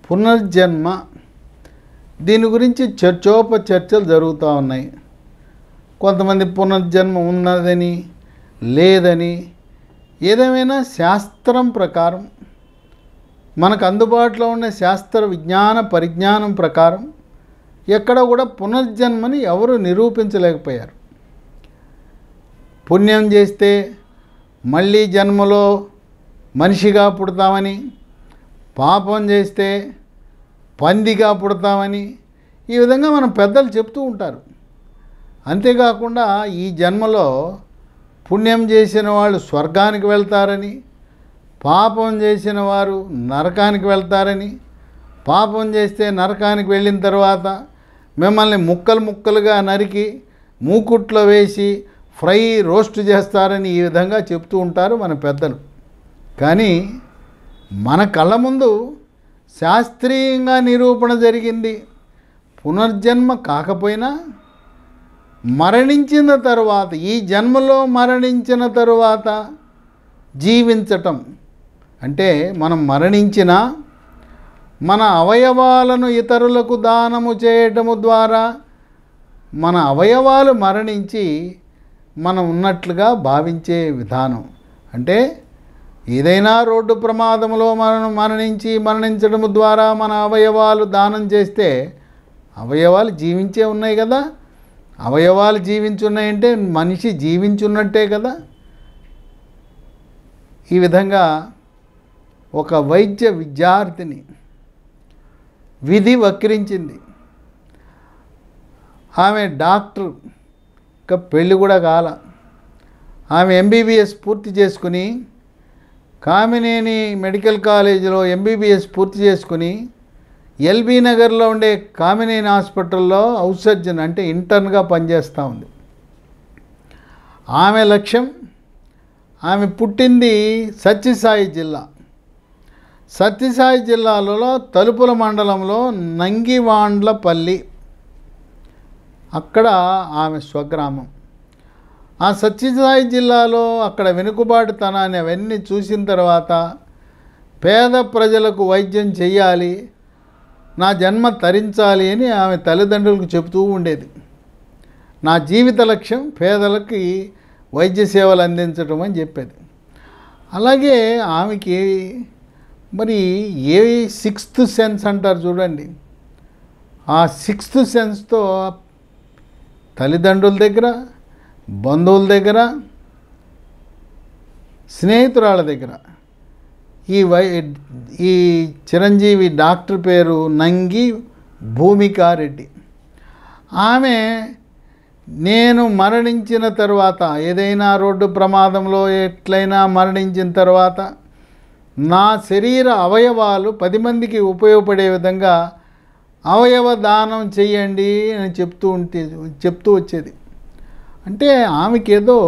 పునర్జన్మ దీని గురించి చర్చలు జరుగుతూ ఉన్నాయి. కొంతమంది పునర్జన్మ ఉన్నదని లేదని, ఏదేమైనా శాస్త్రం ప్రకారం మనకు అందుబాటులో ఉన్న శాస్త్ర విజ్ఞాన పరిజ్ఞానం ప్రకారం ఎక్కడ కూడా పునర్జన్మని ఎవరు నిరూపించలేకపోయారు. పుణ్యం చేస్తే మళ్ళీ జన్మలో మనిషిగా పుడతామని, పాపం చేస్తే పందిగా పుడతామని ఈ విధంగా మన పెద్దలు చెప్తూ ఉంటారు. అంతేకాకుండా ఈ జన్మలో పుణ్యం చేసిన వాళ్ళు స్వర్గానికి వెళ్తారని, పాపం చేసిన వారు నరకానికి వెళ్తారని, పాపం చేస్తే నరకానికి వెళ్ళిన తర్వాత మిమ్మల్ని ముక్కలు ముక్కలుగా నరికి మూకుట్లో వేసి ఫ్రై రోస్ట్ చేస్తారని ఈ విధంగా చెప్తూ ఉంటారు మన పెద్దలు. కానీ మన కళ్ళ ముందు శాస్త్రీయంగా నిరూపణ జరిగింది. పునర్జన్మ కాకపోయినా మరణించిన తరువాత, ఈ జన్మలో మరణించిన తరువాత జీవించటం అంటే మనం మరణించిన మన అవయవాలను ఇతరులకు దానము చేయటము ద్వారా మన అవయవాలు మరణించి మనం ఉన్నట్లుగా భావించే విధానం. అంటే ఏదైనా రోడ్డు ప్రమాదంలో మనం మరణించడం ద్వారా మన అవయవాలు దానం చేస్తే అవయవాలు జీవించే ఉన్నాయి కదా, అవయవాలు జీవించున్నాయంటే మనిషి జీవించున్నట్టే కదా. ఈ విధంగా ఒక వైద్య విద్యార్థిని విధి వక్రించింది. ఆమె డాక్టర్, ఇంకా పెళ్ళి కూడా కాల. ఆమె ఎంబీబీఎస్ పూర్తి చేసుకుని కామినేని మెడికల్ కాలేజీలో ఎంబీబీఎస్ పూర్తి చేసుకుని ఎల్బీ నగర్లో ఉండే కామినేని హాస్పిటల్లో హౌస్ సర్జన్ అంటే ఇంటర్న్గా పనిచేస్తూ ఉంది. ఆమె లక్ష్యం, ఆమె పుట్టింది సత్యసాయి జిల్లా. సత్యసాయి జిల్లాలో తలుపుల మండలంలో నంగివాండ్లపల్లి, అక్కడ ఆమె స్వగ్రామం. ఆ సత్యసాయి జిల్లాలో అక్కడ వెనుకబాటుతనాన్ని అవన్నీ చూసిన తర్వాత పేద ప్రజలకు వైద్యం చేయాలి, నా జన్మ తరించాలి అని ఆమె తల్లిదండ్రులకు చెబుతూ ఉండేది. నా జీవిత లక్ష్యం పేదలకి వైద్య సేవలు అందించడం అని చెప్పేది. అలాగే ఆమెకి మరి ఏ సిక్స్త్ సెన్స్ అంటారు చూడండి, ఆ సిక్స్త్ సెన్స్తో తల్లిదండ్రుల దగ్గర, బంధువుల దగ్గర, స్నేహితురాళ్ళ దగ్గర ఈ చిరంజీవి డాక్టర్ పేరు నంగి భూమికారెడ్డి. ఆమె నేను మరణించిన తర్వాత, ఏదైనా రోడ్డు ప్రమాదంలో ఎట్లయినా మరణించిన తర్వాత నా శరీర అవయవాలు 10 మందికి ఉపయోగపడే విధంగా అవయవ దానం చేయండి అని చెప్తూ వచ్చేది. అంటే ఆమెకేదో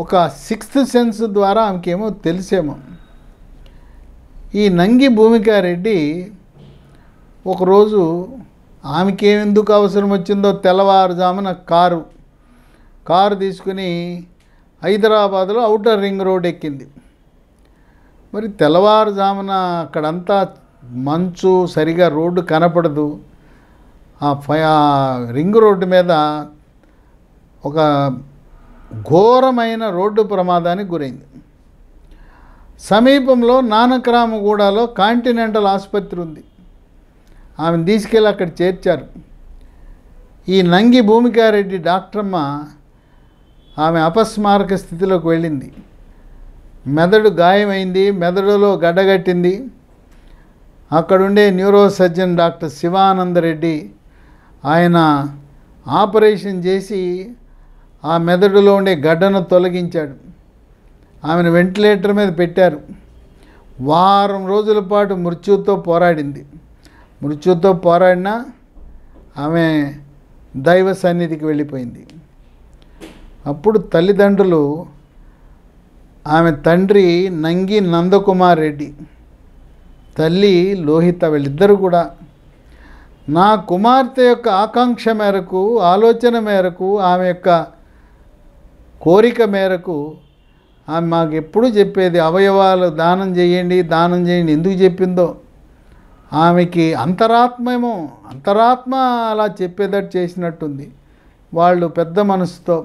ఒక సిక్స్త్ సెన్స్ ద్వారా ఆమెకేమో తెలిసేమో. ఈ నంగి భూమికారెడ్డి ఒకరోజు ఆమెకేందుకు అవసరం వచ్చిందో తెల్లవారుజామున కారు తీసుకుని హైదరాబాదులో ఔటర్ రింగ్ రోడ్ ఎక్కింది. మరి తెల్లవారుజామున అక్కడంతా మంచు, సరిగా రోడ్డు కనపడదు. ఆ రింగ్ రోడ్డు మీద ఒక ఘోరమైన రోడ్డు ప్రమాదానికి గురైంది. సమీపంలో నానక్రామగూడలో కాంటినెంటల్ ఆసుపత్రి ఉంది. ఆమెను తీసుకెళ్ళి అక్కడ చేర్చారు. ఈ నంగి భూమికారెడ్డి డాక్టరమ్మ ఆమె అపస్మారక స్థితిలోకి వెళ్ళింది. మెదడు గాయమైంది, మెదడులో గడ్డగట్టింది. అక్కడుండే న్యూరో సర్జన్ డాక్టర్ శివానందరెడ్డి ఆయన ఆపరేషన్ చేసి ఆ మెదడులో ఉండే గడ్డను తొలగించాడు. ఆమెను వెంటిలేటర్ మీద పెట్టారు. వారం రోజుల పాటు మృత్యువుతో పోరాడింది. మృత్యువుతో పోరాడినా ఆమె దైవ సన్నిధికి వెళ్ళిపోయింది. అప్పుడు తల్లిదండ్రులు, ఆమె తండ్రి నంగి నందకుమార్ రెడ్డి, తల్లి లోహిత, వీళ్ళిద్దరూ కూడా నా కుమార్తె యొక్క ఆకాంక్ష మేరకు, ఆలోచన మేరకు, ఆమె యొక్క కోరిక మేరకు ఆమె మాకు ఎప్పుడూ చెప్పేది అవయవాలు దానం చేయండి, దానం చేయండి. ఎందుకు చెప్పిందో ఆమెకి అంతరాత్మ అలా చెప్పేటట్టు చేసినట్టుంది. వాళ్ళు పెద్ద మనసుతో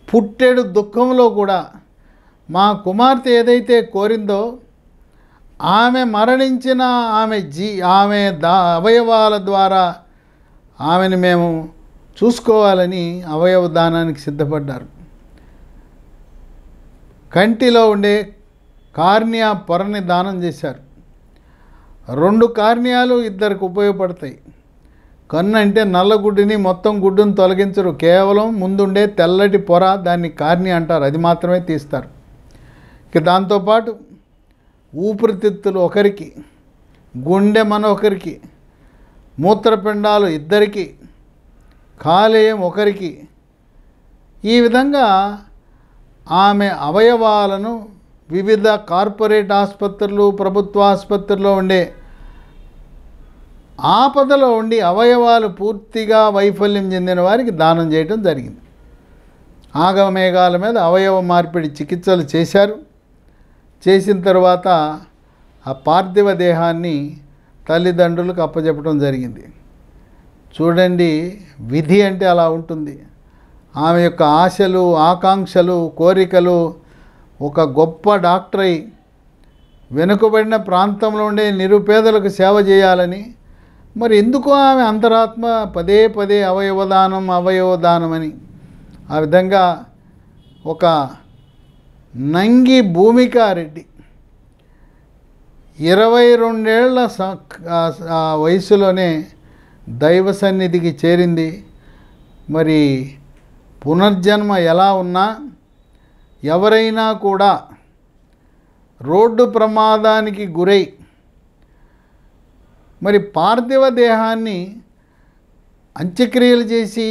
పుట్టెడు దుఃఖంలో కూడా మా కుమార్తె ఏదైతే కోరిందో ఆమె మరణించిన ఆమె అవయవాల ద్వారా ఆమెను మేము చూసుకోవాలని అవయవ దానానికి సిద్ధపడ్డారు. కంటిలో ఉండే కార్నియా పొరని దానం చేశారు. 2 కార్నియాలు ఇద్దరికి ఉపయోగపడతాయి. కన్ను అంటే నల్ల గుడ్డుని మొత్తం గుడ్డును తొలగించరు, కేవలం ముందుండే తెల్లటి పొర, దాన్ని కార్నియా అంటారు, అది మాత్రమే తీస్తారు. ఇక దాంతోపాటు ఊపిరితిత్తులు ఒకరికి, గుండె ఒకరికి, మూత్రపిండాలు ఇద్దరికి, కాలేయం ఒకరికి. ఈ విధంగా ఆమె అవయవాలను వివిధ కార్పొరేట్ ఆసుపత్రులు, ప్రభుత్వ ఆసుపత్రుల్లో ఉండే ఆపదలో ఉండి అవయవాలు పూర్తిగా వైఫల్యం చెందిన వారికి దానం చేయడం జరిగింది. ఆగమేఘాల మీద అవయవ మార్పిడి చికిత్సలు చేశారు. చేసిన తర్వాత ఆ పార్థివ దేహాన్ని తల్లిదండ్రులకు అప్పచెప్పడం జరిగింది. చూడండి, విధి అంటే అలా ఉంటుంది. ఆమె యొక్క ఆశలు, ఆకాంక్షలు, కోరికలు ఒక గొప్ప డాక్టర్ అయి వెనుకబడిన ప్రాంతంలో ఉండే నిరుపేదలకు సేవ చేయాలని, మరి ఎందుకు ఆమె అంతరాత్మ పదే అవయవదానం అని ఆ విధంగా ఒక నంగి భూమికారెడ్డి 22 ఏళ్ల వయసులోనే దైవ సన్నిధికి చేరింది. మరి పునర్జన్మ ఎలా ఉన్నా ఎవరైనా కూడా రోడ్డు ప్రమాదానికి గురై మరి పార్థివ దేహాన్ని అంత్యక్రియలు చేసి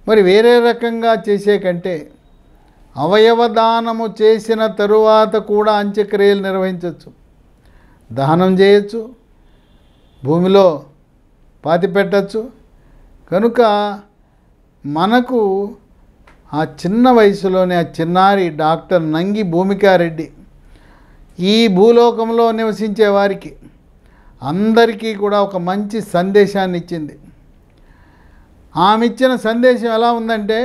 మరి వేరే రకంగా చేసే కంటే అవయవదానము చేసిన తరువాత కూడా అంత్యక్రియలు నిర్వహించవచ్చు, దహనం చేయొచ్చు, భూమిలో పాతిపెట్టచ్చు. కనుక మనకు ఆ చిన్న వయసులోనే ఆ చిన్నారి డాక్టర్ నంగి భూమికారెడ్డి ఈ భూలోకంలో నివసించే వారికి అందరికీ కూడా ఒక మంచి సందేశాన్ని ఇచ్చింది. ఆమె ఇచ్చిన సందేశం ఎలా ఉందంటే,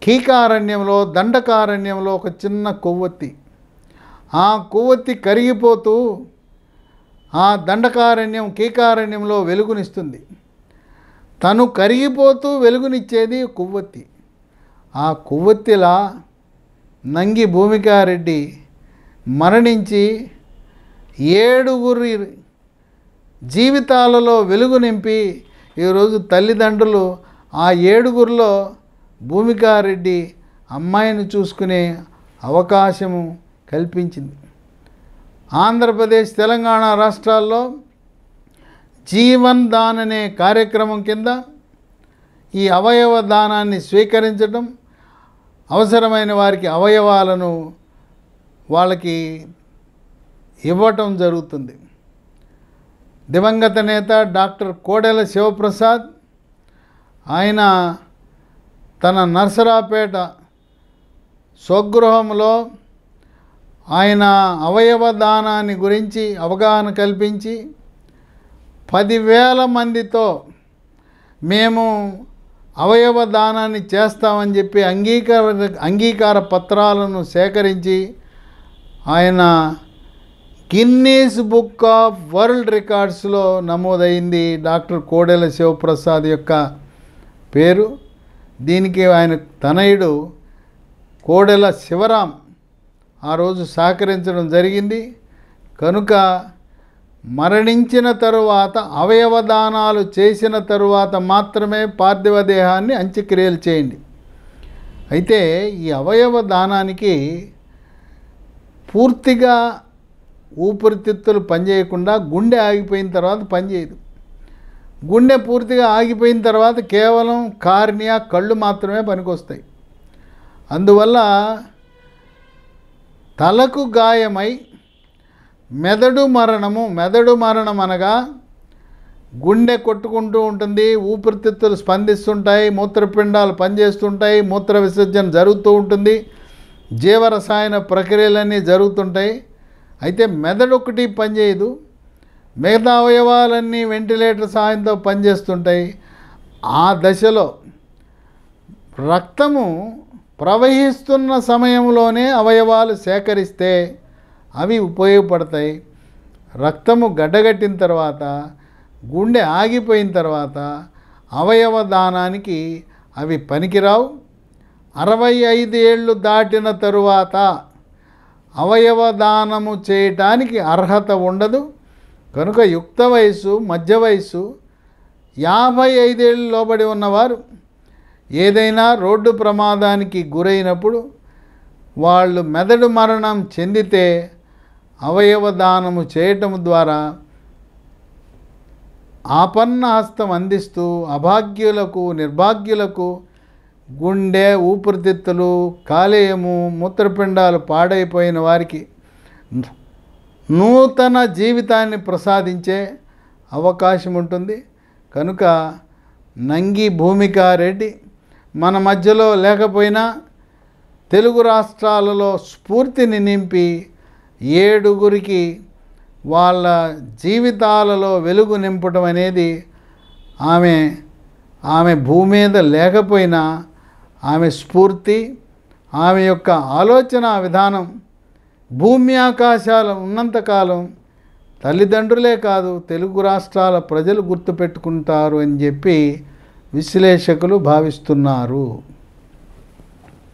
కీకారణ్యంలో, దండకారణ్యంలో ఒక చిన్న కొవ్వొత్తి, ఆ కొవ్వొత్తి కరిగిపోతూ ఆ దండకారణ్యం కీకారణ్యంలో వెలుగునిస్తుంది. తను కరిగిపోతూ వెలుగునిచ్చేది కొవ్వొత్తి. ఆ కొవ్వొత్తిలా నంగి భూమికారెడ్డి మరణించి 7 జీవితాలలో వెలుగు నింపి ఈరోజు తల్లిదండ్రులు ఆ 7లో భూమికారెడ్డి అమ్మాయిని చూసుకునే అవకాశము కల్పించింది. ఆంధ్రప్రదేశ్, తెలంగాణ రాష్ట్రాల్లో జీవన్ దాన్ అనే కార్యక్రమం కింద ఈ అవయవ దానాన్ని స్వీకరించడం, అవసరమైన వారికి అవయవాలను వాళ్ళకి ఇవ్వటం జరుగుతుంది. దివంగత నేత డాక్టర్ కోడెల శివప్రసాద్ ఆయన తన నర్సరాపేట స్వగృహంలో ఆయన అవయవ దానాన్ని గురించి అవగాహన కల్పించి 10,000 మందితో మేము అవయవ దానాన్ని చేస్తామని చెప్పి అంగీకార పత్రాలను సేకరించి ఆయన గిన్నీస్ బుక్ ఆఫ్ వరల్డ్ రికార్డ్స్లో నమోదైంది డాక్టర్ కోడెల శివప్రసాద్ యొక్క పేరు. దీనికి ఆయన తనయుడు కోడెల శివరాం ఆ రోజు సహకరించడం జరిగింది. కనుక మరణించిన తరువాత అవయవదానాలు చేసిన తరువాత మాత్రమే పార్థివ దేహాన్ని అంత్యక్రియలు చేయండి. అయితే ఈ అవయవ దానానికి పూర్తిగా ఊపిరితిత్తులు పనిచేయకుండా గుండె ఆగిపోయిన తర్వాత పనిచేయదు. గుండె పూర్తిగా ఆగిపోయిన తర్వాత కేవలం కార్నియా, కళ్ళు మాత్రమే పనికొస్తాయి. అందువల్ల తలకు గాయమై మెదడు మరణం అనగా గుండె కొట్టుకుంటూ ఉంటుంది, ఊపిరితిత్తులు స్పందిస్తుంటాయి, మూత్రపిండాలు పనిచేస్తుంటాయి, మూత్ర విసర్జన జరుగుతూ ఉంటుంది, జీవరసాయన ప్రక్రియలన్నీ జరుగుతుంటాయి. అయితే మెదడు ఒకటి పనిచేయదు, మిగతా అవయవాలన్నీ వెంటిలేటర్ సహాయంతో పనిచేస్తుంటాయి. ఆ దశలో రక్తము ప్రవహిస్తున్న సమయంలోనే అవయవాలు సేకరిస్తే అవి ఉపయోగపడతాయి. రక్తము గడ్డగట్టిన తర్వాత, గుండె ఆగిపోయిన తర్వాత అవయవ దానానికి అవి పనికిరావు. 65 ఏళ్ళు దాటిన తరువాత అవయవ దానము చేయటానికి అర్హత ఉండదు. కనుక యుక్త వయసు, మధ్య వయసు, 55 ఏళ్ళు లోబడి ఉన్నవారు ఏదైనా రోడ్డు ప్రమాదానికి గురైనప్పుడు వాళ్ళు మెదడు మరణం చెందితే అవయవ దానము చేయటం ద్వారా ఆపన్న హస్తం అందిస్తూ అభాగ్యులకు, నిర్భాగ్యులకు గుండె, ఊపిరితిత్తులు, కాలేయము, మూత్రపిండాలు పాడైపోయిన వారికి నూతన జీవితాన్ని ప్రసాదించే అవకాశం ఉంటుంది. కనుక నంగి భూమికారెడ్డి మన మధ్యలో లేకపోయినా తెలుగు రాష్ట్రాలలో స్ఫూర్తిని నింపి 7గురికి వాళ్ళ జీవితాలలో వెలుగు నింపడం అనేది ఆమె భూమి మీద లేకపోయినా ఆమె స్ఫూర్తి, ఆమె యొక్క ఆలోచన విధానం భూమి ఆకాశాలు ఉన్నంతకాలం తల్లిదండ్రులే కాదు తెలుగు రాష్ట్రాల ప్రజలు గుర్తుపెట్టుకుంటారు అని చెప్పి విశ్లేషకులు భావిస్తున్నారు.